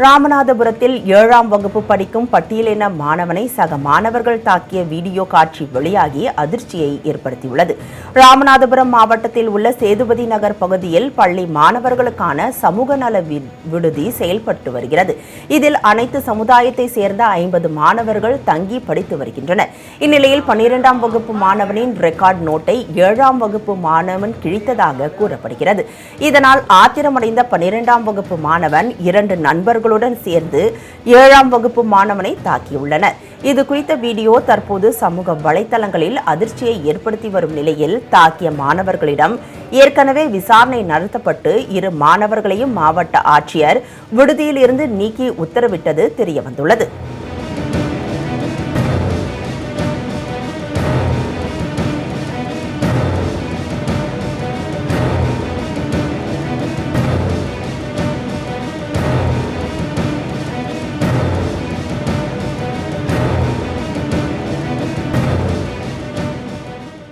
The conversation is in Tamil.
ராமநாதபுரத்தில் 7ஆம் வகுப்பு படிக்கும் பட்டியலின மாணவனை சக மாணவர்கள் தாக்கிய வீடியோ காட்சி வெளியாகி அதிர்ச்சியை ஏற்படுத்தியுள்ளது. ராமநாதபுரம் மாவட்டத்தில் உள்ள சேதுபதி நகர் பகுதியில் பள்ளி மாணவர்களுக்கான சமூக நல விடுதி செயல்பட்டு வருகிறது. இதில் அனைத்து சமுதாயத்தை சேர்ந்த 50 மாணவர்கள் தங்கி படித்து வருகின்றனர். இந்நிலையில் 12ஆம் வகுப்பு மாணவனின் ரெக்கார்ட் நோட்டை 7ஆம் வகுப்பு மாணவன் கிழித்ததாக கூறப்படுகிறது. இதனால் ஆத்திரமடைந்த 12ஆம் வகுப்பு மாணவன் 2 நண்பர்களுடன் சேர்ந்து 7ஆம் வகுப்பு மாணவனை தாக்கியுள்ளனர். இது குறித்த வீடியோ தற்போது சமூக வலைதளங்களில் அதிர்ச்சியை ஏற்படுத்தி வரும் நிலையில் தாக்கிய மாணவர்களிடம் ஏற்கனவே விசாரணை நடத்தப்பட்டு 2 மாணவர்களையும் மாவட்ட ஆட்சியர் விடுதியில் இருந்து நீக்கி உத்தரவிட்டது தெரியவந்துள்ளது.